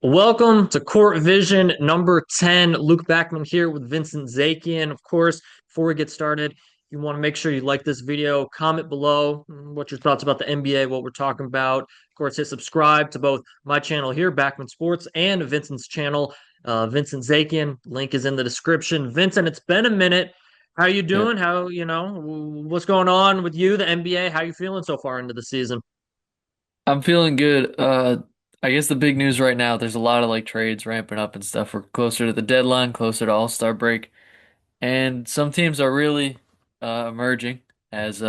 Welcome to Court Vision number 10. Luke Backman here with Vincent Zakian. Of course, before we get started, you want to make sure you like this video, comment below what your thoughts about the NBA, what we're talking about. Of course, hit subscribe to both my channel here, Backman Sports, and Vincent's channel, Vincent Zakian. Link is in the description. Vincent, it's been a minute. How you Yep. doing? What's going on with you, the NBA? How you feeling so far into the season? I'm feeling good. I guess the big news right now, there's a lot of like trades ramping up and stuff. We're closer to the deadline, closer to All-Star break, and some teams are really emerging as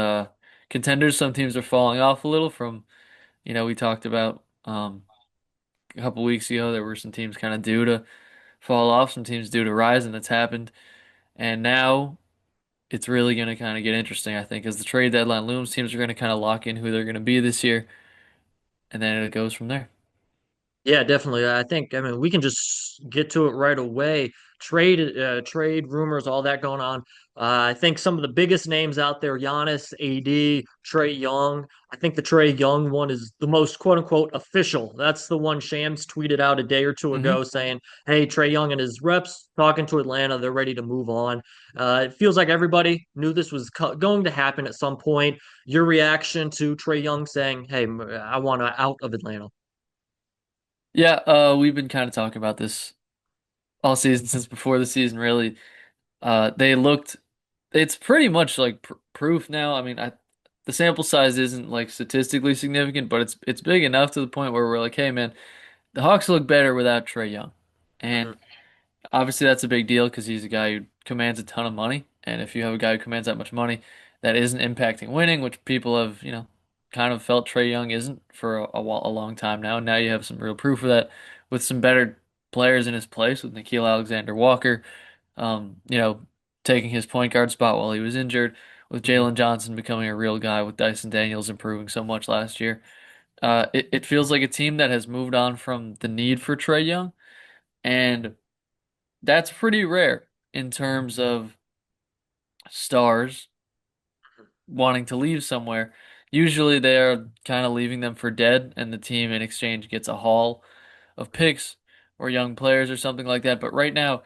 contenders. Some teams are falling off a little from, we talked about a couple weeks ago there were some teams kind of due to fall off, some teams due to rise, and that's happened. And now it's really going to kind of get interesting, I think, as the trade deadline looms. Teams are going to kind of lock in who they're going to be this year, and then it goes from there. Yeah, definitely. I mean, we can just get to it right away. Trade rumors, all that going on. I think some of the biggest names out there, Giannis, AD, Trae Young. I think the Trae Young one is the most quote unquote official. That's the one Shams tweeted out a day or two hmm ago saying, "Hey, Trae Young and his reps talking to Atlanta. They're ready to move on." It feels like everybody knew this was going to happen at some point. Your reaction to Trae Young saying, "Hey, I want to out of Atlanta." Yeah, we've been kind of talking about this all season since before the season really. They looked, it's pretty much like pr proof now. I mean, the sample size isn't like statistically significant, but it's big enough to the point where we're like, hey man, the Hawks look better without Trae Young. And Mhm. obviously, that's a big deal because he's a guy who commands a ton of money. And if you have a guy who commands that much money that isn't impacting winning, which people have, kind of felt Trae Young isn't for a long time now. Now you have some real proof of that with some better players in his place with Nickeil Alexander-Walker, you know, taking his point guard spot while he was injured, with Mhm. Jalen Johnson becoming a real guy, with Dyson Daniels improving so much last year. It feels like a team that has moved on from the need for Trae Young. And that's pretty rare in terms of stars wanting to leave somewhere. Usually they're kind of leaving them for dead, and the team in exchange gets a haul of picks or young players or something like that. But right now,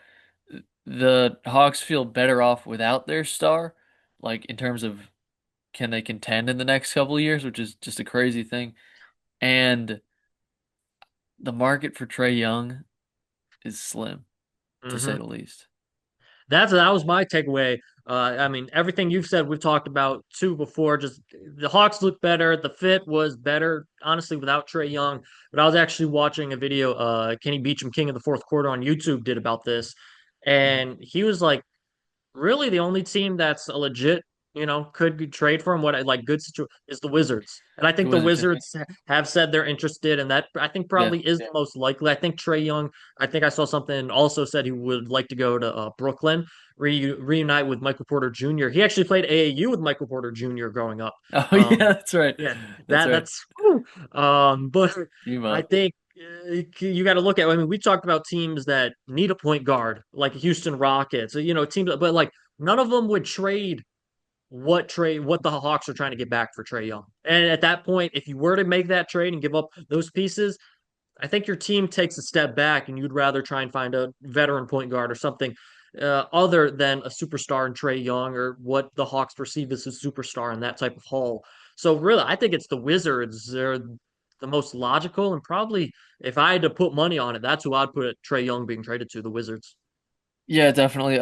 the Hawks feel better off without their star, like in terms of can they contend in the next couple of years, which is just a crazy thing. And the market for Trae Young is slim, to say Mhm. the least. That was my takeaway. I mean, everything you've said, we've talked about too before. Just the Hawks look better. The fit was better, honestly, without Trae Young. But I was actually watching a video, Kenny Beecham, King of the Fourth Quarter on YouTube, did about this, Mhm. and he was like, really the only team that's a legit, could trade for him. What I like good situation is the Wizards, and I The think the Wizards, yeah. Wizards have said they're interested, and that I think Yeah. probably is the most likely. I think Trae Young. I think I saw something also said he would like to go to Brooklyn, reunite with Michael Porter Jr. He actually played AAU with Michael Porter Jr. growing up. Oh yeah, Um, that's right. yeah, That's right. that's whew. But I Emo. think you got to look at. I mean, we talked about teams that need a point guard, like Houston Rockets, teams, but like none of them would trade what the Hawks are trying to get back for Trae Young. And at that point, if you were to make that trade and give up those pieces, I think your team takes a step back, and you'd rather try and find a veteran point guard or something other than a superstar in Trae Young or what the Hawks perceive as a superstar in that type of haul. So really, I think it's the Wizards. They're the most logical, and probably if I had to put money on it, that's who I'd put Trae Young being traded to, the Wizards. Yeah, definitely.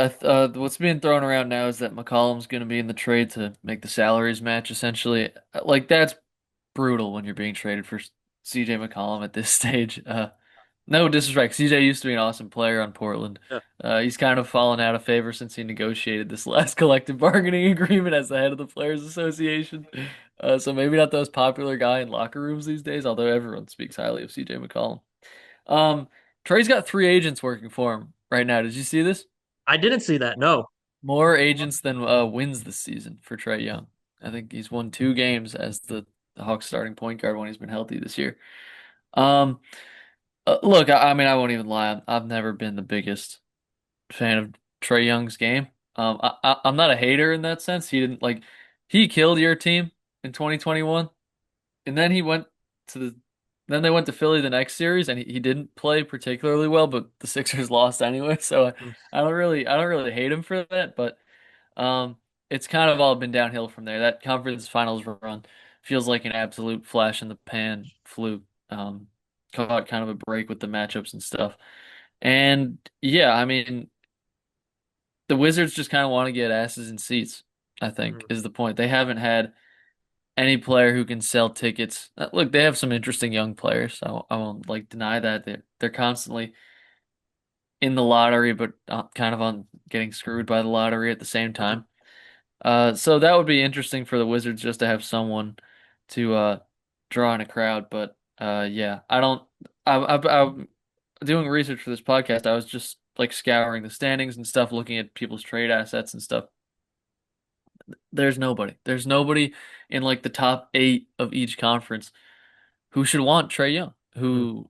What's being thrown around now is that McCollum's going to be in the trade to make the salaries match, essentially. Like that's brutal when you're being traded for CJ McCollum at this stage. No disrespect. CJ used to be an awesome player on Portland. Yeah. He's kind of fallen out of favor since he negotiated this last collective bargaining agreement as the head of the Players Association. So maybe not the most popular guy in locker rooms these days, although everyone speaks highly of CJ McCollum. Um, Trey's got three agents working for him right now. Did you see this? I didn't see that. No. More agents than wins this season for Trae Young. I think he's won two games as the Hawks starting point guard when he's been healthy this year. Um, Look, I mean, I won't even lie. I've never been the biggest fan of Trae Young's game. I'm not a hater in that sense. He didn't he killed your team in 2021, and then he went to the Then they went to Philly the next series, and he didn't play particularly well, but the Sixers lost anyway. So I don't really hate him for that. But um, it's kind of all been downhill from there. That conference finals run feels like an absolute flash in the pan fluke. Caught kind of a break with the matchups and stuff. And yeah, I mean, the Wizards just kind of want to get asses in seats, I think, Mhm. is the point. They haven't had any player who can sell tickets. Look, they have some interesting young players. So I won't like deny that they're constantly in the lottery, but kind of on getting screwed by the lottery at the same Mhm. time. So that would be interesting for the Wizards just to have someone to draw in a crowd. But yeah, I don't. I'm doing research for this podcast. I was just like scouring the standings and stuff, looking at people's trade assets and stuff. There's nobody. There's nobody in like the top eight of each conference who should want Trae Young, Mhm. who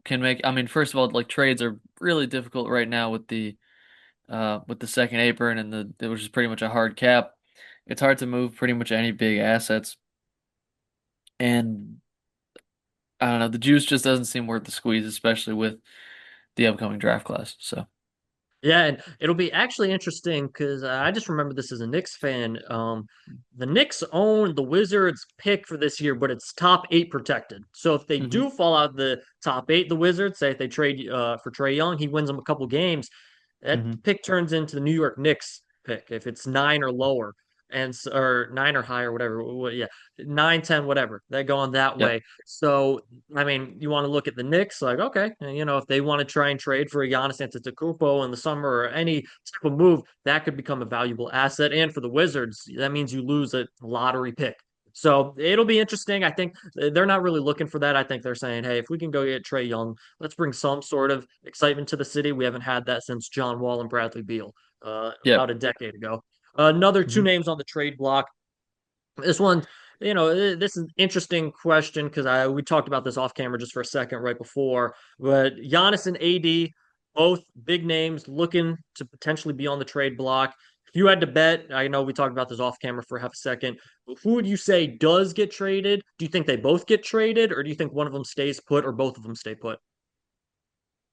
can make. I mean, first of all, like trades are really difficult right now with the second apron and which is pretty much a hard cap. It's hard to move pretty much any big assets, and I don't know, the juice just doesn't seem worth the squeeze, especially with the upcoming draft class. So, Yeah, and it'll be actually interesting because I just remember this as a Knicks fan. The Knicks own the Wizards pick for this year, but it's top eight protected. So if they hmm do fall out the top eight, the Wizards, say if they trade for Trae Young, he wins them a couple games. That hmm pick turns into the New York Knicks pick if it's nine or lower, or nine or higher, whatever. Yeah, nine, 10, whatever. They're going that yep, way. So I mean, you want to look at the Knicks, like, okay, if they want to try and trade for a Giannis Antetokounmpo in the summer or any type of move, that could become a valuable asset. And for the Wizards, that means you lose a lottery pick. So it'll be interesting. I think they're not really looking for that. I think they're saying, hey, if we can go get Trae Young, let's bring some sort of excitement to the city. We haven't had that since John Wall and Bradley Beal yep. about a decade ago. Another two hmm names on the trade block. This one, this is an interesting question because I we talked about this off camera just for a second right before. But Giannis and AD, both big names looking to potentially be on the trade block. If you had to bet, I know we talked about this off camera for half a second. But who would you say does get traded? Do you think they both get traded, or do you think one of them stays put, or both of them stay put?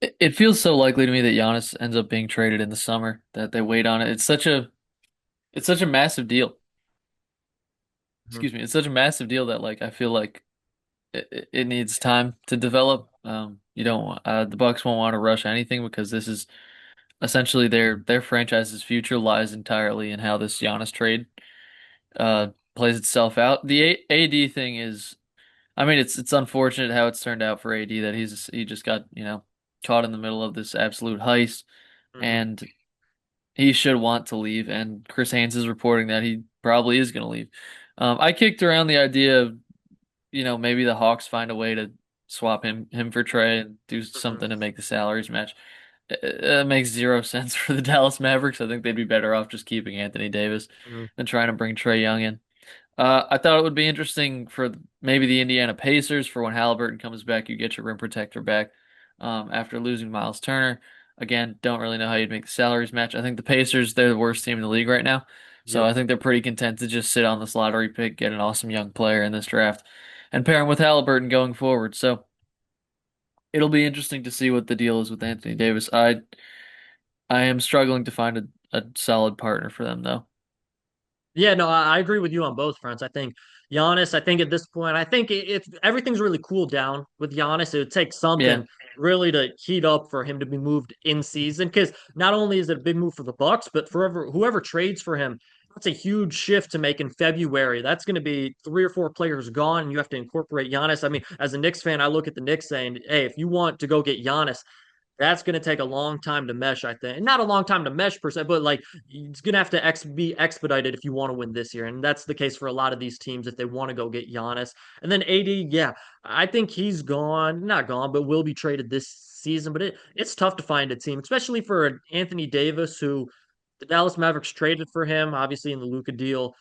It feels so likely to me that Giannis ends up being traded in the summer that they wait on it. It's such a massive deal. Mhm. Excuse me. It's such a massive deal that like I feel like it needs time to develop. You don't want the Bucks won't want to rush anything because this is essentially their franchise's future lies entirely in how this Giannis trade plays itself out. The AD thing is, I mean, it's unfortunate how it's turned out for AD that he just got caught in the middle of this absolute heist, Mhm. and he should want to leave. And Chris Haynes is reporting that he probably is going to leave. I kicked around the idea of maybe the Hawks find a way to swap him for Trae and do Mhm. something to make the salaries match. It makes zero sense for the Dallas Mavericks. I think they'd be better off just keeping Anthony Davis Mhm. than trying to bring Trae Young in. I thought it would be interesting for maybe the Indiana Pacers for when Halliburton comes back, you get your rim protector back after losing Miles Turner. Again, don't really know how you'd make the salaries match. I think the Pacers, they're the worst team in the league right now. So Yep. I think they're pretty content to just sit on this lottery pick, get an awesome young player in this draft, and pair him with Halliburton going forward. So it'll be interesting to see what the deal is with Anthony Davis. I am struggling to find a solid partner for them though. Yeah, no, I agree with you on both fronts. I think Giannis, I think at this point, I think if everything's really cooled down with Giannis, it would take Yeah, something really to heat up for him to be moved in season. Because not only is it a big move for the Bucks, but for whoever trades for him, that's a huge shift to make in February. That's going to be three or four players gone, and you have to incorporate Giannis. I mean, as a Knicks fan, I look at the Knicks saying, "Hey, if you want to go get Giannis, that's going to take a long time to mesh, I think. Not a long time to mesh per se, but like it's going to have to be expedited if you want to win this year. And that's the case for a lot of these teams if they want to go get Giannis. And then AD, yeah, I think he's gone, not gone, but will be traded this season. But it's tough to find a team, especially for Anthony Davis, who the Dallas Mavericks traded for him, obviously in the Luka deal.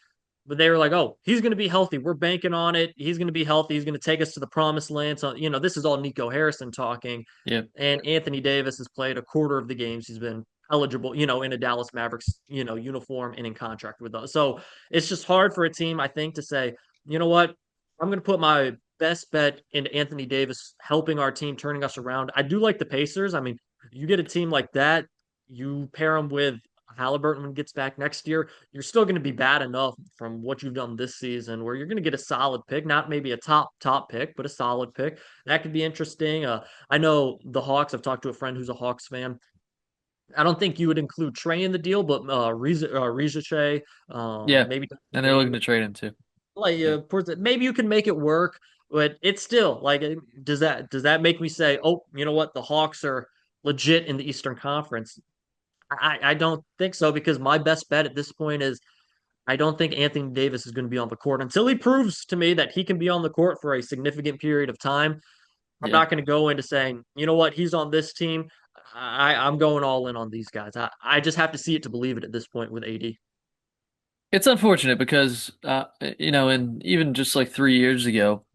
But they were like, oh, he's going to be healthy. We're banking on it. He's going to be healthy. He's going to take us to the promised land. So, this is all Nico Harrison talking. yeah. And Anthony Davis has played a quarter of the games he's been eligible, in a Dallas Mavericks, uniform and in contract with us. So it's just hard for a team, I think, to say, you know what, I'm going to put my best bet in Anthony Davis helping our team, turning us around. I do like the Pacers. I mean, you get a team like that, you pair them with Halliburton when he gets back next year, you're still going to be bad enough from what you've done this season where you're going to get a solid pick, not maybe a top pick, but a solid pick. That could be interesting. I know the Hawks. I've talked to a friend who's a Hawks fan. I don't think you would include Trae in the deal, but Riza Shea, Yeah, maybe and they're Bane, looking to trade him too. like Yeah. maybe you can make it work, but it's still like does that make me say, oh, you know what, the Hawks are legit in the Eastern Conference? I don't think so because my best bet at this point is I don't think Anthony Davis is going to be on the court until he proves to me that he can be on the court for a significant period of time. I'm Yeah. not going to go into saying, you know what, he's on this team. I'm going all in on these guys. I just have to see it to believe it at this point with AD. It's unfortunate because and even just like 3 years ago,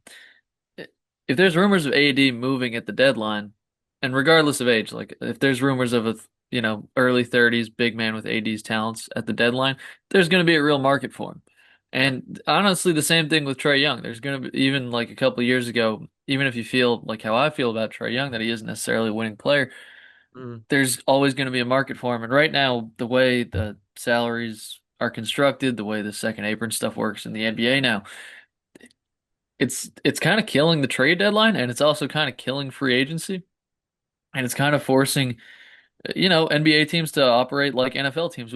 if there's rumors of AD moving at the deadline, and regardless of age, like if there's rumors of early 30s big man with AD's talents at the deadline, there's going to be a real market for him. And honestly, the same thing with Trae Young. There's going to be, even like a couple of years ago, even if you feel like how I feel about Trae Young, that he isn't necessarily a winning player, Mm, there's always going to be a market for him. And right now, the way the salaries are constructed, the way the second apron stuff works in the NBA now, it's kind of killing the trade deadline, and it's also kind of killing free agency, and it's kind of forcing NBA teams to operate like NFL teams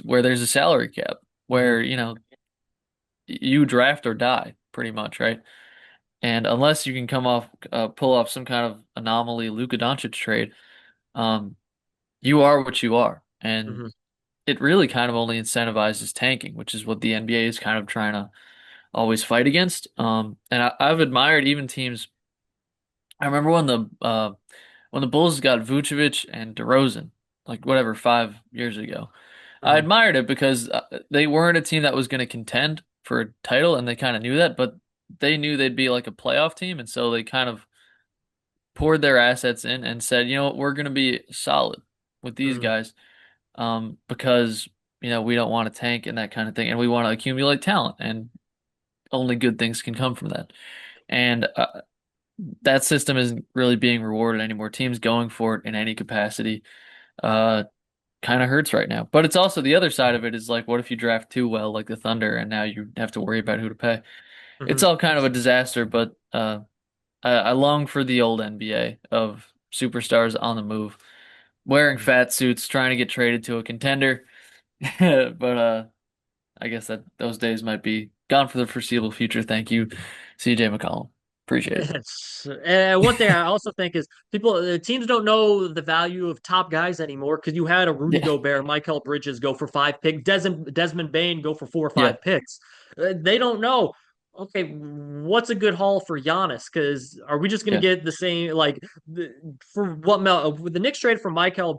where there's a salary cap, mhm, where you draft or die pretty much, right? And unless you can pull off some kind of anomaly Luka Doncic trade, um, you are what you are, and mhm, it really kind of only incentivizes tanking, which is what the NBA is kind of trying to always fight against. And I've admired even teams. I remember when the Bulls got Vucevic and DeRozan, like whatever 5 years ago. I mhm, admired it because they weren't a team that was going to contend for a title, and they kind of knew that, but they knew they'd be like a playoff team, and so they kind of poured their assets in and said, you know what, we're going to be solid with these mhm, guys, because we don't want to tank and that kind of thing, and we want to accumulate talent, and only good things can come from that. And that system isn't really being rewarded anymore. Teams going for it in any capacity uh kind of hurts right now. But it's also the other side of it is like, what if you draft too well, like the Thunder, and now you have to worry about who to pay? It's mhm, all kind of a disaster, but I long for the old NBA of superstars on the move, wearing mhm. fat suits, trying to get traded to a contender. But I guess that those days might be gone for the foreseeable future. Thank you, CJ McCollum. Appreciate it. Yes. And one thing I also think is teams don't know the value of top guys anymore because you had a Rudy Yeah, Gobert, Michael Bridges go for 5 picks, Desmond Bain go for four or yeah, five picks. They don't know. Okay, what's a good haul for Giannis? Because are we just going to yeah, get the same for what with the Knicks trade for Michael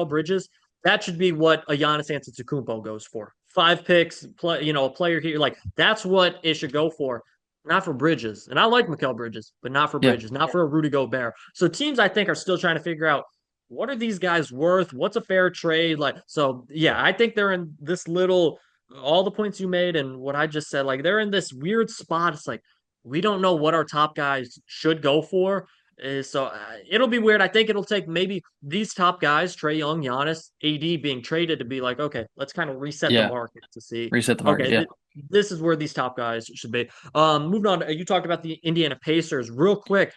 Bridges? That should be what a Giannis Antetokounmpo goes for. 5 picks, a player here like that's what it should go for, not for Bridges. And I like Mikal Bridges, but not for yeah, Bridges, not for a Rudy Gobert. So teams I think are still trying to figure out what are these guys worth? What's a fair trade? Like, so yeah, I think they're in this little all the points you made and what I just said, like they're in this weird spot. It's like we don't know what our top guys should go for. It'll be weird. I think it'll take maybe these top guys, Trae Young, Giannis, AD being traded to be like, okay, let's kind of reset the yeah. market to see, Reset the market. okay, Yeah. this is where these top guys should be. Moving on, you talked about the Indiana Pacers real quick.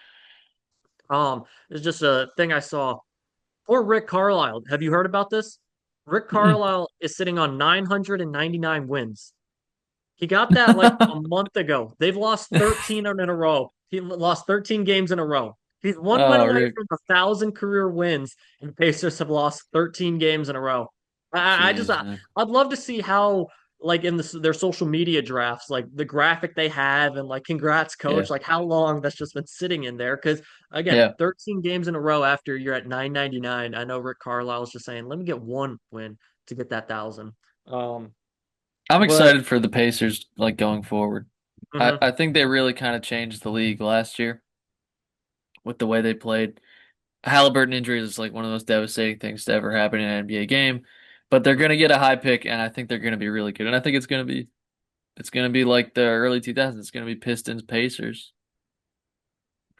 It's just a thing I saw. Poor Rick Carlisle. Have you heard about this? Rick Mm-mm. Carlisle is sitting on 999 wins. He got that like a month ago. They've lost 13 in a row. He lost 13 games in a row. He's one win Oh, away Rick. from 1,000 career wins, and the Pacers have lost 13 games in a row. Jeez, man. I'd love to see how like in their social media drafts, like the graphic they have, and like congrats Yeah. coach, like how long that's just been sitting in there. Because again, Yeah. 13 games in a row after you're at 999. I know Rick Carlisle is just saying, let me get one win to get that 1,000. Um, I'm but excited for the Pacers like going forward. I, mhm, I think they really kind of changed the league last year with the way they played. Halliburton injury is like one of the most devastating things to ever happen in an NBA game. But they're mhm. gonna get a high pick, and I think they're gonna be really good. And I think it's gonna be like the early 2000s. It's gonna be Pistons Pacers.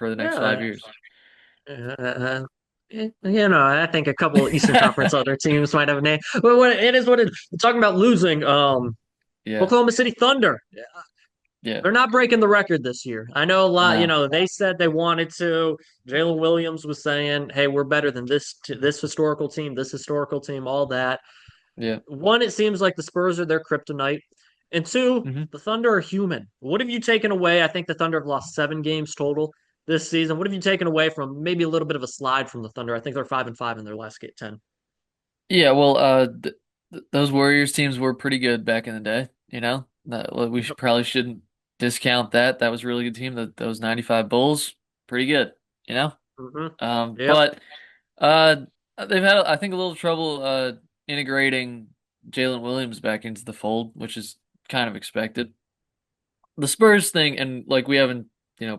for the next Yeah, 5 years. uh, I think a couple of Eastern Conference other teams might have a name. But it is what it is. Talking about losing, Yeah, Oklahoma City Thunder. yeah, They're not breaking the record this year. I know a lot, no, they said they wanted to. Jalen Williams was saying, "Hey, we're better than this historical team, all that." yeah. One, it seems like the Spurs are their kryptonite. And two, hmm the Thunder are human. What have you taken away? I think the Thunder have lost 7 games total this season. What have you taken away from maybe a little bit of a slide from the Thunder? I think they're 5-5 in their last 10. Yeah, well, those Warriors teams were pretty good back in the day. We Yep. shouldn't discount that. That was a really good team. Those '95 Bulls, pretty good. You know, Hmm. Yep. but uh, they've had, I think, a little trouble integrating Jalen Williams back into the fold, which is kind of expected. The Spurs thing, and like we haven't,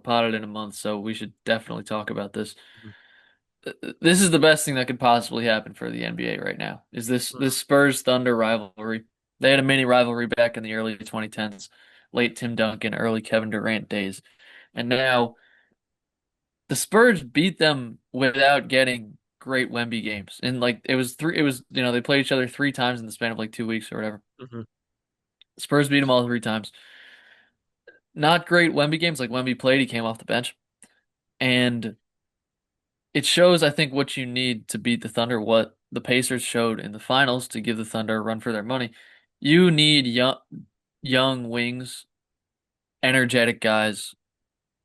potted in a month, so we should definitely talk about this. This is the best thing that could possibly happen for the NBA right now. Is this Spurs Thunder rivalry? They had a mini rivalry back in the early 2010s, late Tim Duncan, early Kevin Durant days. And now the Spurs beat them without getting great Wemby games. And like they played each other 3 times in the span of like 2 weeks or whatever. Hmm. Spurs beat them all 3 times. Not great Wemby games. Like Wemby played, he came off the bench. And it shows, I think, what you need to beat the Thunder, what the Pacers showed in the finals to give the Thunder a run for their money. You need young wings, energetic guys,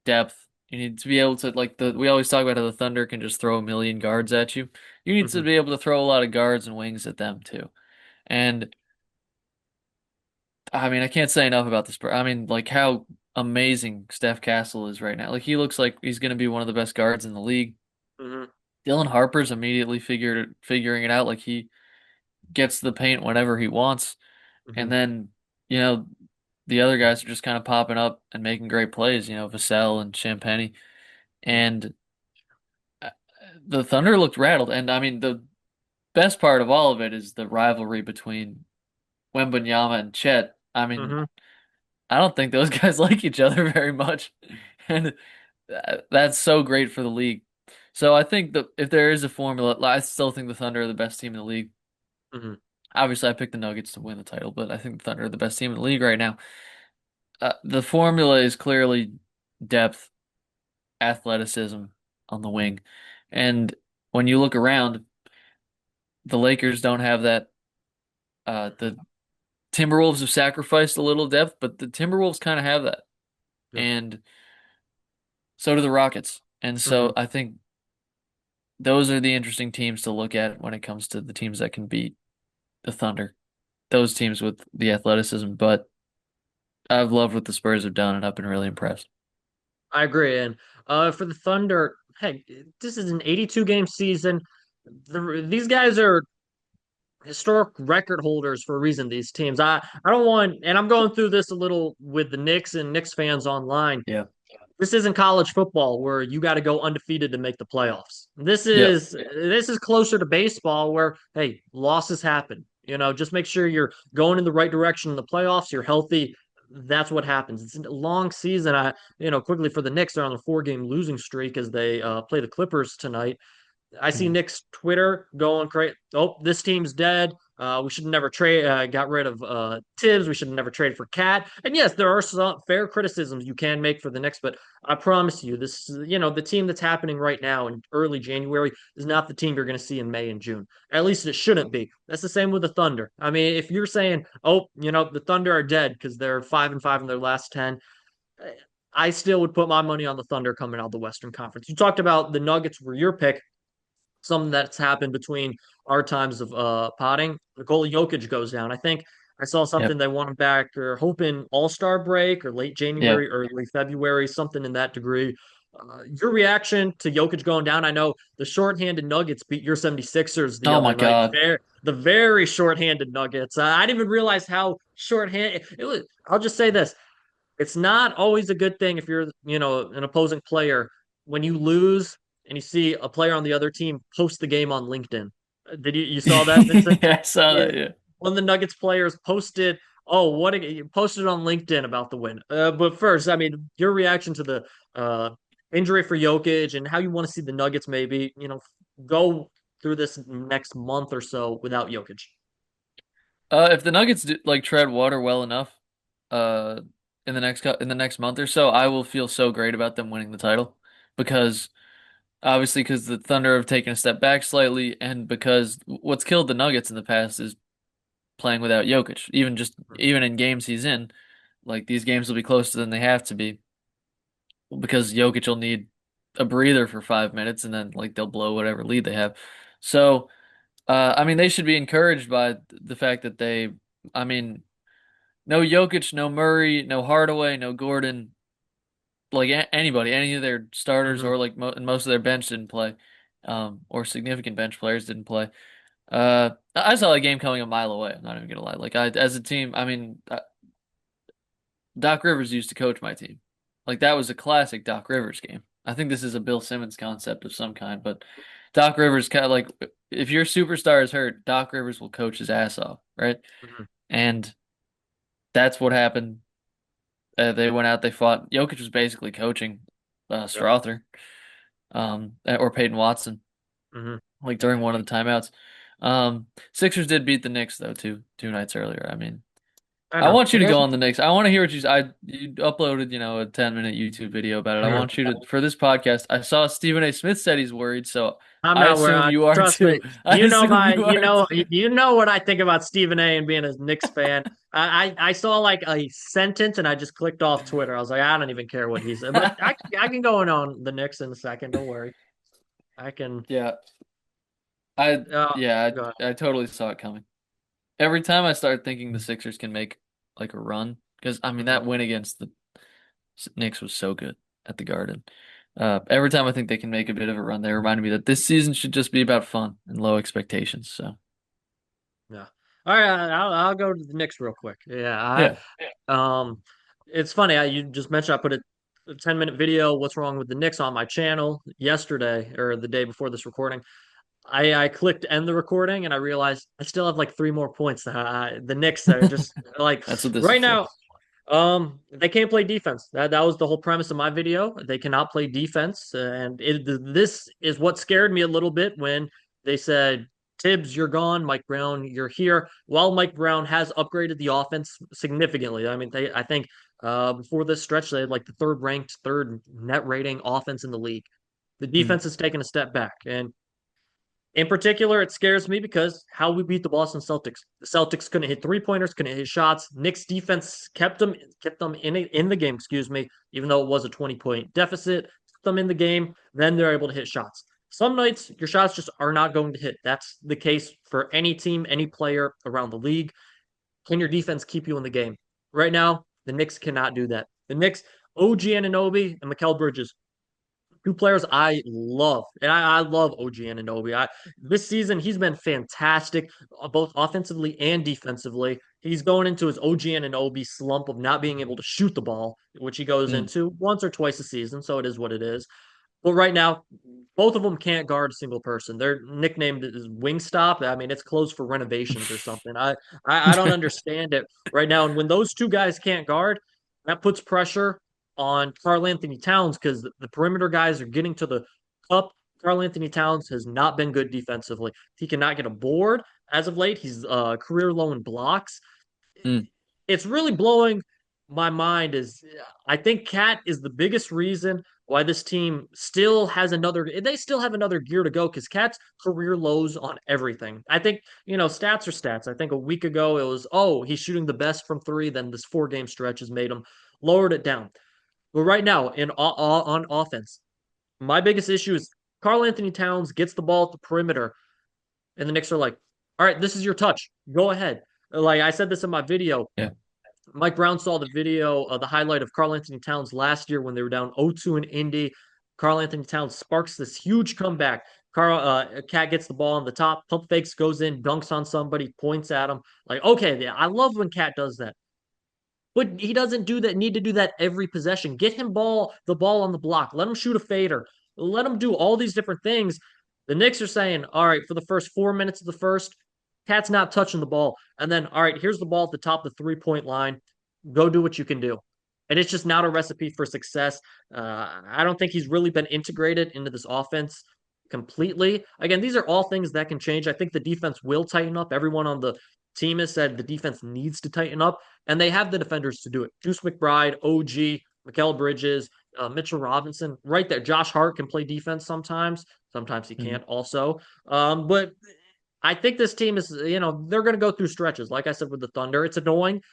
depth. You need to be able to we always talk about how the Thunder can just throw a million guards at you. You need to Hmm. be able to throw a lot of guards and wings at them too. And I mean, I can't say enough about the Spurs. I mean, like how amazing Steph Castle is right now. Like he looks like he's going to be one of the best guards in the league. Hmm. Dylan Harper's immediately figuring it out. Like he gets the paint whenever he wants. Hmm. And then, you know, the other guys are just kind of popping up and making great plays, Vassell and Champagny. And uh, the Thunder looked rattled. And I mean, the best part of all of it is the rivalry between Wembanyama and Chet. I mean, Hmm. I don't think those guys like each other very much. And that's so great for the league. So I think that if there is a formula, I still think the Thunder are the best team in the league. Hmm. Obviously, I picked the Nuggets to win the title, but I think the Thunder are the best team in the league right now. The formula is clearly depth, athleticism on the wing. And when you look around, the Lakers don't have that. The Timberwolves have sacrificed a little depth, but the Timberwolves kind of have that. Yeah. And so do the Rockets. And Hmm. so I think those are the interesting teams to look at when it comes to the teams that can beat the Thunder. Those teams with the athleticism, but I've loved what the Spurs have done, and I've been really impressed. I agree. And for the Thunder, hey, this is an 82 game season. These guys are historic record holders for a reason, these teams. I don't want, and I'm going through this a little with the Knicks and Knicks fans online. Yeah. This isn't college football where you got to go undefeated to make the playoffs. Yep. This is closer to baseball where hey, losses happen. Just make sure you're going in the right direction in the playoffs, you're healthy. That's what happens. It's a long season. Quickly for the Knicks, they're on a 4 game losing streak as they play the Clippers tonight. I see Mhm. Nick's Twitter going crazy. Oh, this team's dead. We should never trade. Got rid of Tibbs. We should have never traded for Cat. And yes, there are some fair criticisms you can make for the Knicks, but I promise you, the team that's happening right now in early January is not the team you're going to see in May and June. At least it shouldn't be. That's the same with the Thunder. I mean, if you're saying, oh, the Thunder are dead because they're 5-5 in their last 10, I still would put my money on the Thunder coming out of the Western Conference. You talked about the Nuggets were your pick, something that's happened between our times of potting. Nikola Jokic goes down. I think I saw something Yep. they want him back or hoping All-Star break or late Yeah. January, early February, something in that degree. Your reaction to Jokic going down? I know the shorthanded Nuggets beat your 76ers the Oh other my night. God. The very shorthanded Nuggets. I didn't even realize how shorthanded it was. I'll just say this. It's not always a good thing if you're, an opposing player when you lose and you see a player on the other team post the game on LinkedIn. Did you saw that, Vincent? Yeah, I saw Yeah, that. Yeah. one of the Nuggets players posted, oh, posted on LinkedIn about the win. But first, I mean, your reaction to the uh injury for Jokic and how you want to see the Nuggets maybe, go through this next month or so without Jokic. If the Nuggets do, like tread water well enough, uh, in the next month or so, I will feel so great about them winning the title because obviously because the Thunder have taken a step back slightly, and because what's killed the Nuggets in the past is playing without Jokic. Even in games he's in, like these games will be closer than they have to be because Jokic will need a breather for 5 minutes, and then like they'll blow whatever lead they have. So, I mean, they should be encouraged by the fact that I mean, no Jokic, no Murray, no Hardaway, no Gordon, like anybody, any of their starters Hmm. or like and most of their bench didn't play, or significant bench players didn't play. I saw a game coming a mile away. I'm not even gonna lie. Like as a team, I mean, Doc Rivers used to coach my team. Like that was a classic Doc Rivers game. I think this is a Bill Simmons concept of some kind, but Doc Rivers kind of like if your superstar is hurt, Doc Rivers will coach his ass off, right? Hmm. And that's what happened. They went out, they fought. Jokic was basically coaching Yep. Strother, or Peyton Watson, Hmm. like during one of the timeouts. Sixers did beat the Knicks though, two nights earlier. I mean, I I know. want you to go on the Knicks. I want to hear what you uploaded, a 10-minute YouTube video about it. I want you to for this podcast. I saw Stephen A. Smith said he's worried, so I'm I not where assume I you are trust me. too. I assume you are too. You know what I think about Stephen A. and being a Knicks fan. I saw like a sentence and I just clicked off Twitter. I was like, I don't even care what he said, but I can go in on the Knicks in a second. Don't worry. I can. Yeah, I Uh, yeah, go ahead. I totally saw it coming. Every time I start thinking the Sixers can make like a run, because I mean Hmm. that win against the Knicks was so good at the Garden. Every time I think they can make a bit of a run, they remind me that this season should just be about fun and low expectations. So Yeah. All right. I'll go to the Knicks real quick. Yeah. yeah, It's funny. You just mentioned I put a 10-minute video. What's wrong with the Knicks on my channel yesterday or the day before this recording. I clicked end the recording and I realized I still have like three more points. The Knicks are just like that's what this is right for. now. They can't play defense. That was the whole premise of my video. They cannot play defense, and this is what scared me a little bit when they said, "Tibbs, you're gone. Mike Brown, you're here." While Mike Brown has upgraded the offense significantly, I mean, I think before this stretch they had like the third ranked, third net rating offense in the league. The Mm, defense has taken a step back, and in particular, it scares me because how we beat the Boston Celtics. The Celtics couldn't hit three pointers, couldn't hit shots. Knicks defense kept them in the game, excuse me, even though it was a 20-point deficit. Kept them in the game. Then they're able to hit shots. Some nights your shots just are not going to hit. That's the case for any team, any player around the league. Can your defense keep you in the game? Right now, the Knicks cannot do that. The Knicks, OG Anunoby and Mikal Bridges, two players I love, and I love OG Anunoby. This season he's been fantastic, both offensively and defensively. He's going into his OG Anunoby slump of not being able to shoot the ball, which he goes mm. into once or twice a season. So it is what it is. But right now, both of them can't guard a single person. They're nicknamed as Wingstop. I mean, it's closed for renovations or something. I don't understand it right now. And when those two guys can't guard, that puts pressure on Karl Anthony Towns because the perimeter guys are getting to the cup. Karl Anthony Towns has not been good defensively. He cannot get a board as of late. He's career low in blocks. Mm. It's really blowing my mind is I think Cat is the biggest reason why this team they still have another gear to go because Cat's career lows on everything. I think, stats are stats. I think a week ago it was, oh, he's shooting the best from three, then this 4 game stretch has made him lowered it down. But right now on offense, my biggest issue is Karl Anthony Towns gets the ball at the perimeter and the Knicks are like, all right, this is your touch. Go ahead. Like I said this in my video, Yeah. Mike Brown saw the video of the highlight of Karl Anthony Towns last year when they were down 0-2 in Indy. Karl Anthony Towns sparks this huge comeback. Cat gets the ball on the top, pump fakes, goes in, dunks on somebody, points at him. Like, okay, I love when Cat does that. But he doesn't need to do that every possession. Get him the ball on the block. Let him shoot a fader. Let him do all these different things. The Knicks are saying, all right, for the first 4 minutes of the first, Cat's not touching the ball. And then, all right, here's the ball at the top of the 3-point line. Go do what you can do. and it's just not a recipe for success. I don't think he's really been integrated into this offense completely. Again, these are all things that can change. I think the defense will tighten up. Everyone on the team has said the defense needs to tighten up, and they have the defenders to do it. Deuce McBride, OG, Mikal Bridges, Mitchell Robinson, right there. Josh Hart can play defense sometimes. Sometimes he Mhm. can't also. But I think this team is, they're going to go through stretches. Like I said with the Thunder, it's annoying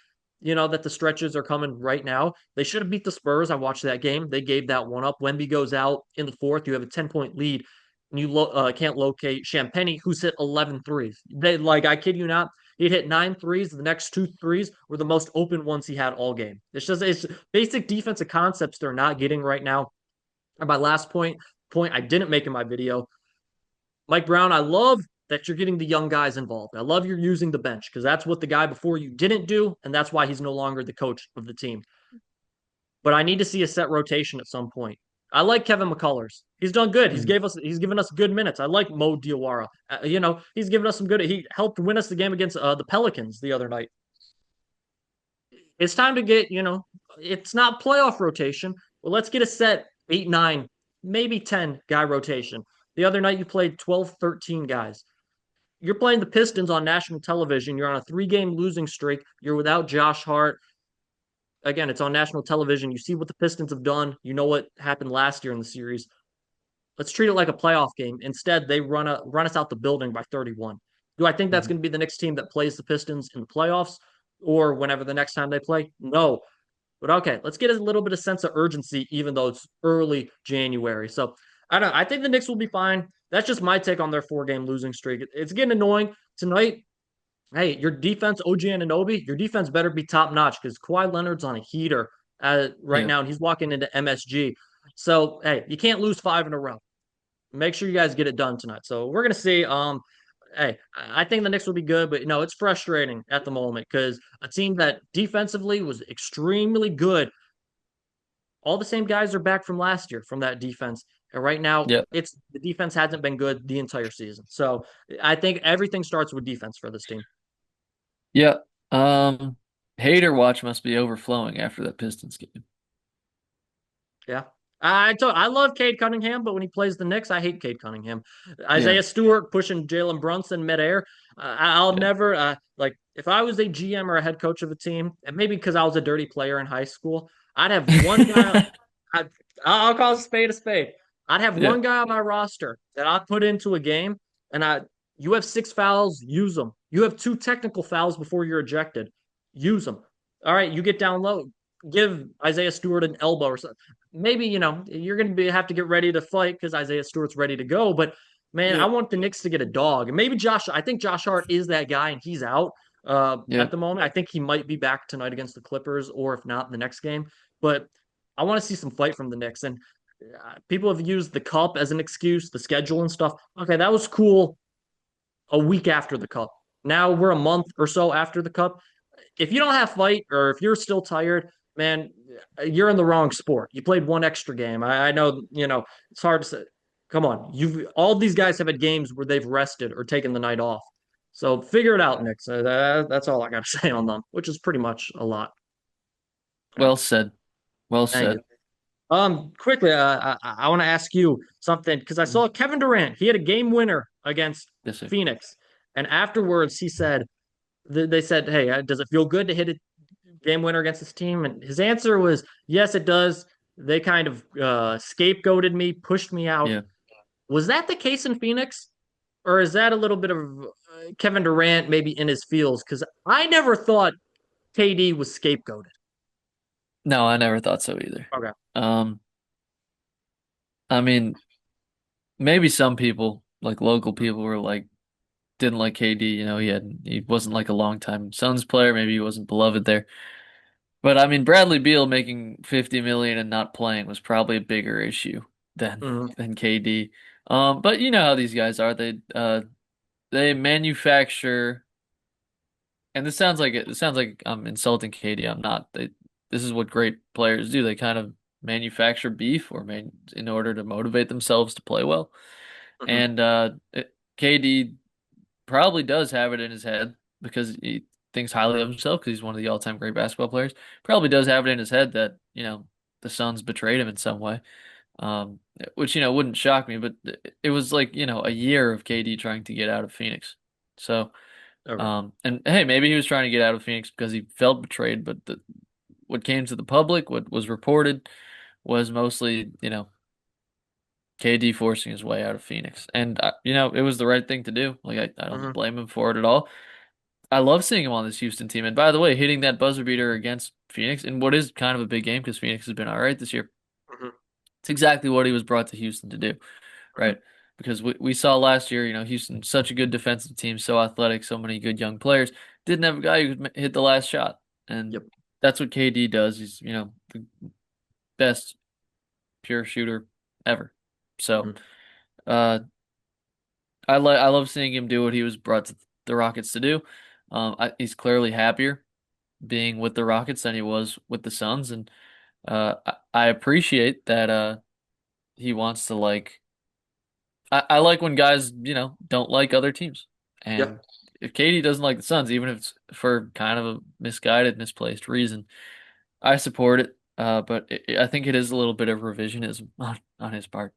that the stretches are coming right now. They should have beat the Spurs. I watched that game. They gave that one up. Wemby goes out in the fourth. You have a 10-point lead, and you can't locate Champagnie, who's hit 11 threes. I kid you not, he'd hit 9 threes. The next two threes were the most open ones he had all game. It's basic defensive concepts they're not getting right now. And my last point I didn't make in my video, Mike Brown, I love that you're getting the young guys involved. I love you're using the bench because that's what the guy before you didn't do, and that's why he's no longer the coach of the team. But I need to see a set rotation at some point. I like Kevin McCullers. He's done good. Mhm. He's given us good minutes. I like Mo Diawara. He's given us some good. He helped win us the game against the Pelicans the other night. It's time to get, it's not playoff rotation. Well, let's get a set 8, 9, maybe 10 guy rotation. The other night you played 12, 13 guys. You're playing the Pistons on national television. You're on a 3-game losing streak. You're without Josh Hart. Again, it's on national television. You see what the Pistons have done. You know what happened last year in the series. Let's treat it like a playoff game. Instead, they run us out the building by 31. Do I think that's Mhm. going to be the next team that plays the Pistons in the playoffs or whenever the next time they play? No. But okay, let's get a little bit of sense of urgency, even though it's early January. So I don't know. I think the Knicks will be fine. That's just my take on their 4-game losing streak. It's getting annoying tonight. Hey, your defense, OG Anunoby, your defense better be top notch because Kawhi Leonard's on a heater right Yeah. now, and he's walking into MSG. So hey, you can't lose 5 in a row. Make sure you guys get it done tonight. So we're gonna see. Hey, I think the Knicks will be good, but it's frustrating at the moment because a team that defensively was extremely good, all the same guys are back from last year from that defense. And right now, Yeah. it's the defense hasn't been good the entire season. So I think everything starts with defense for this team. Yeah. Um, Hater watch must be overflowing after that Pistons game. Yeah. I love Cade Cunningham, but when he plays the Knicks, I hate Cade Cunningham. Yeah. Isaiah Stewart pushing Jalen Brunson midair. I'll Yeah. never like if I was a GM or a head coach of a team, and maybe because I was a dirty player in high school, I'd have one guy. I, I'll call a spade a spade. I'd have Yeah. one guy on my roster that I'd put into a game, and you have 6 fouls, use them. You have 2 technical fouls before you're ejected, use them. All right, you get down low, give Isaiah Stewart an elbow or something. Maybe you're going to have to get ready to fight because Isaiah Stewart's ready to go. But man, I Yeah. want the Knicks to get a dog, and maybe Josh. I think Josh Hart is that guy, and he's out Yeah. at the moment. I think he might be back tonight against the Clippers, or if not, the next game. But I want to see some fight from the Knicks. And people have used the cup as an excuse, the schedule and stuff. Okay, that was cool a week after the cup. Now we're a month or so after the cup. If you don't have fight or if you're still tired, man, you're in the wrong sport. You played one extra game. I know, it's hard to say. Come on, you've all these guys have had games where they've rested or taken the night off. So figure it out, Nick. So that's all I got to say on them, which is pretty much a lot. Yeah, Well said. Well thank you. said. Quickly, I want to ask you something because I Mhm. saw Kevin Durant. He had a game winner against Yes, sir. Phoenix, and afterwards he said, they said, "Hey, does it feel good to hit a game winner against this team?" And his answer was, "Yes, it does." They kind of scapegoated me, pushed me out. Yeah. Was that the case in Phoenix, or is that a little bit of Kevin Durant maybe in his feels? Because I never thought KD was scapegoated. No, I never thought so either. Okay. Um, I mean, maybe some people, like local people, were like didn't like KD. He wasn't like a longtime Suns player. Maybe he wasn't beloved there. But I mean, Bradley Beal making 50 million and not playing was probably a bigger issue than Mhm. than KD. But you know how these guys are. They manufacture, and this sounds like I'm insulting KD. I'm not. This is what great players do. They kind of manufacture beef in order to motivate themselves to play well. Mhm. And KD probably does have it in his head because thinks highly of himself because he's one of the all-time great basketball players. Probably does have it in his head that, the Suns betrayed him in some way. Um, which, wouldn't shock me, but it was like, a year of KD trying to get out of Phoenix. So, Okay. and hey, maybe he was trying to get out of Phoenix because he felt betrayed, but what came to the public, what was reported was mostly, KD forcing his way out of Phoenix. And, it was the right thing to do. Like, I don't Hmm. blame him for it at all. I love seeing him on this Houston team. And by the way, hitting that buzzer beater against Phoenix in what is kind of a big game because Phoenix has been all right this year. Hmm. It's exactly what he was brought to Houston to do, Hmm. right? Because we saw last year, Houston, such a good defensive team, so athletic, so many good young players, didn't have a guy who could hit the last shot. And Yep. that's what KD does. He's, the best pure shooter ever. So, Hmm. uh, I love seeing him do what he was brought to the Rockets to do. He's clearly happier being with the Rockets than he was with the Suns, and I appreciate that he wants to like. I like when guys don't like other teams, Yeah. and if Katie doesn't like the Suns, even if it's for kind of a misguided, misplaced reason, I support it. But I think it is a little bit of revisionism on his part.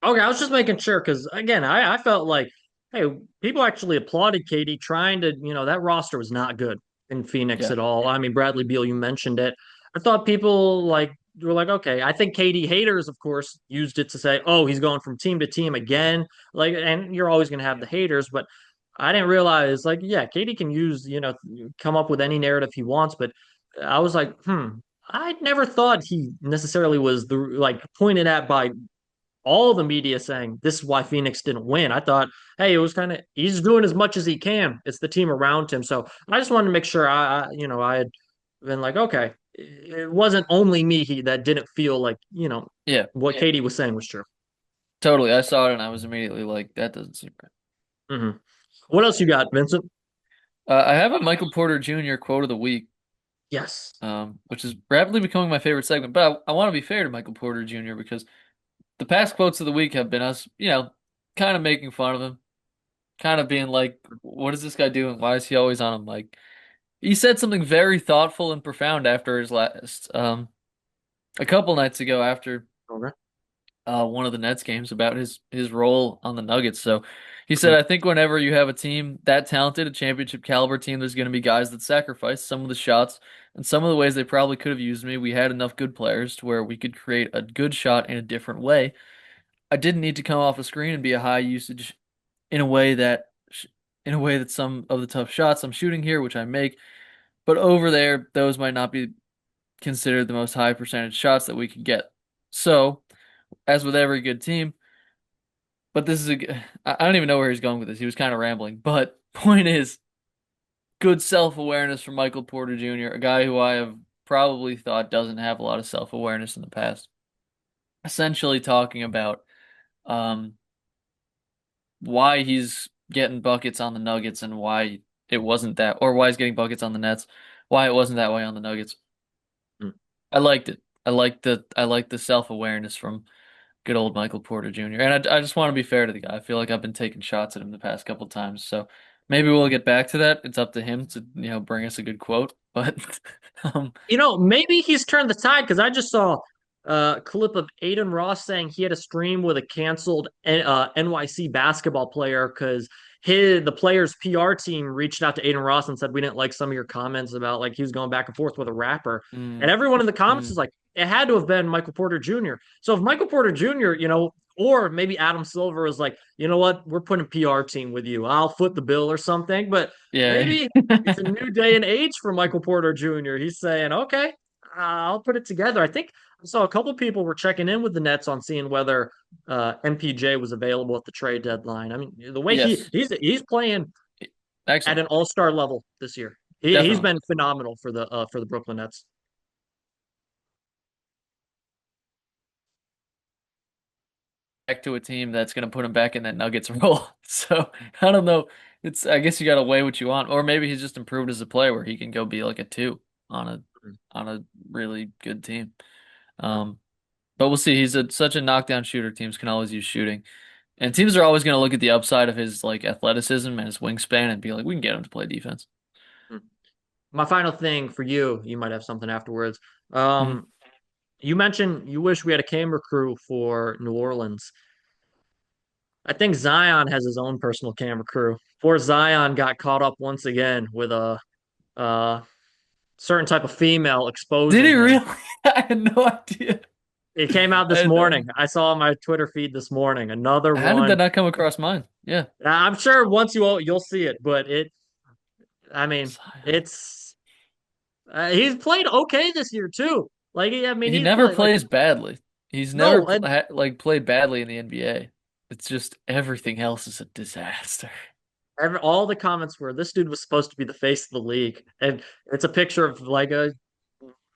Okay, I was just making sure because again, I felt like, hey, people actually applauded Katie trying to, that roster was not good in Phoenix Yeah, at all. I mean, Bradley Beal, you mentioned it. I thought people like were like, okay, I think Katie haters, of course, used it to say, oh, he's going from team to team again. Like, and you're always gonna have the haters, but I didn't realize, like, yeah, Katie can use, come up with any narrative he wants, but I was like, I never thought he necessarily was the like pointed at by all the media saying this is why Phoenix didn't win. I thought, hey, it was kind of he's doing as much as he can. It's the team around him. So I just wanted to make sure I had been like, okay, it wasn't only me that didn't feel like yeah, what Katie was saying was true. totally. I saw it and I was immediately like, that doesn't seem right. Hmm. What else you got, Vincent? I have a Michael Porter Jr. quote of the week, Yes. which is rapidly becoming my favorite segment. But I want to be fair to Michael Porter Jr. because the past quotes of the week have been us, kind of making fun of him, kind of being like, what is this guy doing? Why is he always on him? Like, he said something very thoughtful and profound after his last, a couple nights ago after Okay. one of the Nets games about his role on the Nuggets. So he said, Mhm. I think whenever you have a team that talented, a championship caliber team, there's going to be guys that sacrifice some of the shots and some of the ways they probably could have used me. We had enough good players to where we could create a good shot in a different way. I didn't need to come off a screen and be a high usage in a way that some of the tough shots I'm shooting here, which I make, but over there, those might not be considered the most high percentage shots that we could get. So, as with every good team, but this is I don't even know where he's going with this. He was kind of rambling, but point is, good self-awareness from Michael Porter Jr., a guy who I have probably thought doesn't have a lot of self-awareness in the past. Essentially talking about um why he's getting buckets on the Nuggets and why it wasn't that, or why he's getting buckets on the Nets, why it wasn't that way on the Nuggets. Mm. I liked it. I liked the self-awareness from good old Michael Porter Jr. And I just want to be fair to the guy. I feel like I've been taking shots at him the past couple times, so maybe we'll get back to that. It's up to him to, bring us a good quote. But um, Maybe he's turned the tide because I just saw a clip of Aiden Ross saying he had a stream with a canceled NYC basketball player because the player's PR team reached out to Aiden Ross and said we didn't like some of your comments about like he was going back and forth with a rapper, and mm, everyone in the comments mm, is like it had to have been Michael Porter Jr. So if Michael Porter Jr., or maybe Adam Silver was like, you know what, we're putting a PR team with you. I'll foot the bill or something, but yeah. maybe it's a new day and age for Michael Porter Jr. He's saying, okay, I'll put it together. I think I saw a couple people were checking in with the Nets on seeing whether MPJ was available at the trade deadline. I mean, the way Yes, he's playing at excellent. an all-star level this year. He's Definitely. been phenomenal for the Brooklyn Nets. Back to a team that's going to put him back in that Nuggets role. So I don't know. I guess you got to weigh what you want, or maybe he's just improved as a player where he can go be like a two on a on a really good team. Um, but we'll see. He's such a knockdown shooter. Teams can always use shooting, and teams are always going to look at the upside of his like athleticism and his wingspan and be like, we can get him to play defense. my final thing for you, you might have something afterwards. Mhm. Um, you mentioned you wish we had a camera crew for New Orleans. I think Zion has his own personal camera crew. Poor Zion got caught up once again with a uh certain type of female Did exposing he him. really? I had no idea. It came out I this had no. morning. I saw on my Twitter feed this morning. Another How did that one. not come across mine? Yeah. I'm sure once you'll see it, but I mean, Zion. it's he's played okay this year too. Like I mean, He he's never played like plays badly. He's never no, and like played badly in the NBA. It's just everything else is a disaster. all the comments were this dude was supposed to be the face of the league, and it's a picture of like a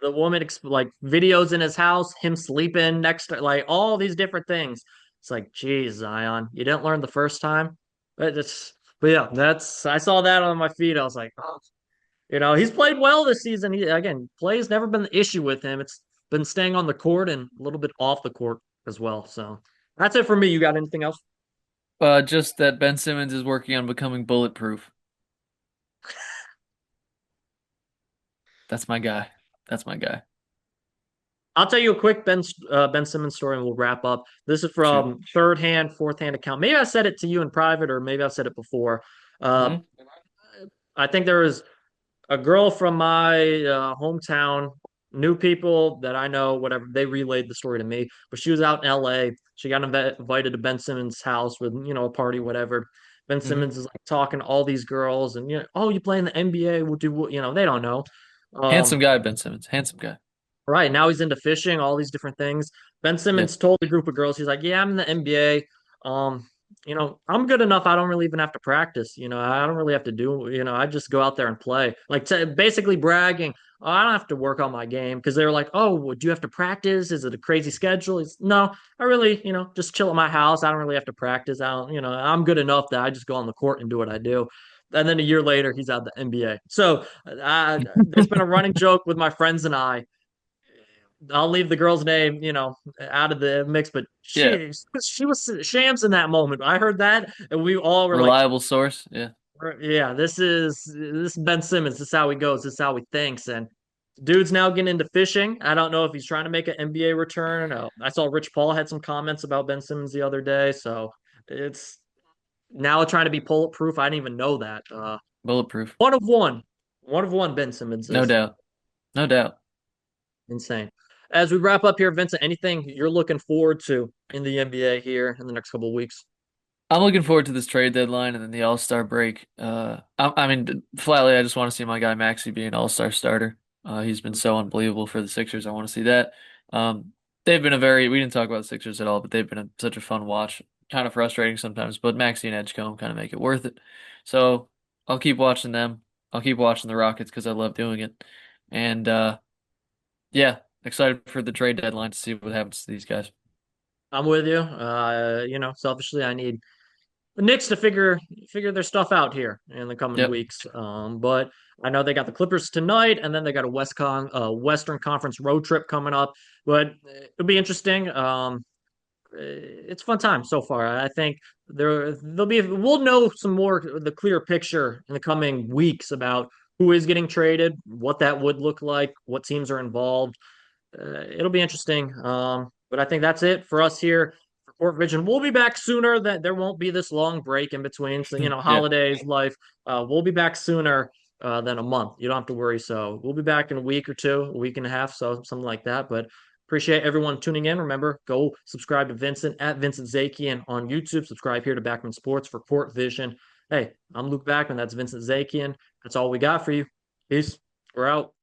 the woman like videos in his house, him sleeping next to like all these different things. It's like, geez, Zion, you didn't learn the first time. But yeah, that's I saw that on my feed. I was like, oh, he's played well this season. Again, play's never been the issue with him. It's been staying on the court and a little bit off the court as well. So that's it for me. You got anything else? Just that Ben Simmons is working on becoming bulletproof. That's my guy. That's my guy. I'll tell you a quick Ben Simmons story and we'll wrap up. This is Shoot. from third hand, fourth hand account. Maybe I said it to you in private or maybe I've said it before. Uh, Hmm. I think there was a girl from my hometown, new people that I know, whatever, they relayed the story to me. But she was out in LA. She got invited to Ben Simmons' house with, a party, whatever. Ben Hmm. Simmons is like talking to all these girls and, oh, you play in the NBA? We'll do, they don't know. Handsome Um, guy, Ben Simmons. Handsome guy. Right. Now he's into fishing, all these different things. Ben Yeah. Simmons told the group of girls, he's like, yeah, I'm in the NBA. I'm good enough. I don't really even have to practice. I don't really have to do, I just go out there and play. Like basically bragging, oh, I don't have to work on my game because they were like, oh, well, do you have to practice? Is it a crazy schedule? No, I really, just chill at my house. I don't really have to practice. I don't, I'm good enough that I just go on the court and do what I do. And then a year later, he's out the NBA. So there's been a running joke with my friends and I'll leave the girl's name, out of the mix, but Yeah. she was shams in that moment. I heard that, and we all were like, Reliable source. Yeah. "Yeah, this is Ben Simmons. This is how he goes. This is how he thinks." And dude's now getting into fishing. I don't know if he's trying to make an NBA return. I saw Rich Paul had some comments about Ben Simmons the other day, so it's now trying to be bulletproof. I didn't even know that. Bulletproof. One of one, one of one. Ben Simmons No is. doubt. No doubt. Insane. As we wrap up here, Vincent, anything you're looking forward to in the NBA here in the next couple of weeks? I'm looking forward to this trade deadline and then the All-Star break. I mean, flatly, I just want to see my guy Maxey be an All-Star starter. He's been so unbelievable for the Sixers. I want to see that. They've been we didn't talk about the Sixers at all, but they've been such a fun watch. Kind of frustrating sometimes, but Maxey and Edgecombe kind of make it worth it. So I'll keep watching them. I'll keep watching the Rockets because I love doing it. And yeah, excited for the trade deadline to see what happens to these guys. I'm with you. Selfishly, I need the Knicks to figure their stuff out here in the coming Yep. weeks. But I know they got the Clippers tonight, and then they got a Western Conference road trip coming up. But it'll be interesting. It's a fun time so far. I think we'll know some more the clear picture in the coming weeks about who is getting traded, what that would look like, what teams are involved. It'll be interesting. But I think that's it for us here for Court Vision. We'll be back sooner. That there won't be this long break in between. So Yeah. holidays, life. We'll be back sooner than a month. You don't have to worry. So we'll be back in a week or two, a week and a half, so something like that. But appreciate everyone tuning in. Remember, go subscribe to Vincent at Vincent Zakian on YouTube. Subscribe here to Backman Sports for Court Vision. Hey, I'm Luke Backman. That's Vincent Zakian. That's all we got for you. Peace. We're out.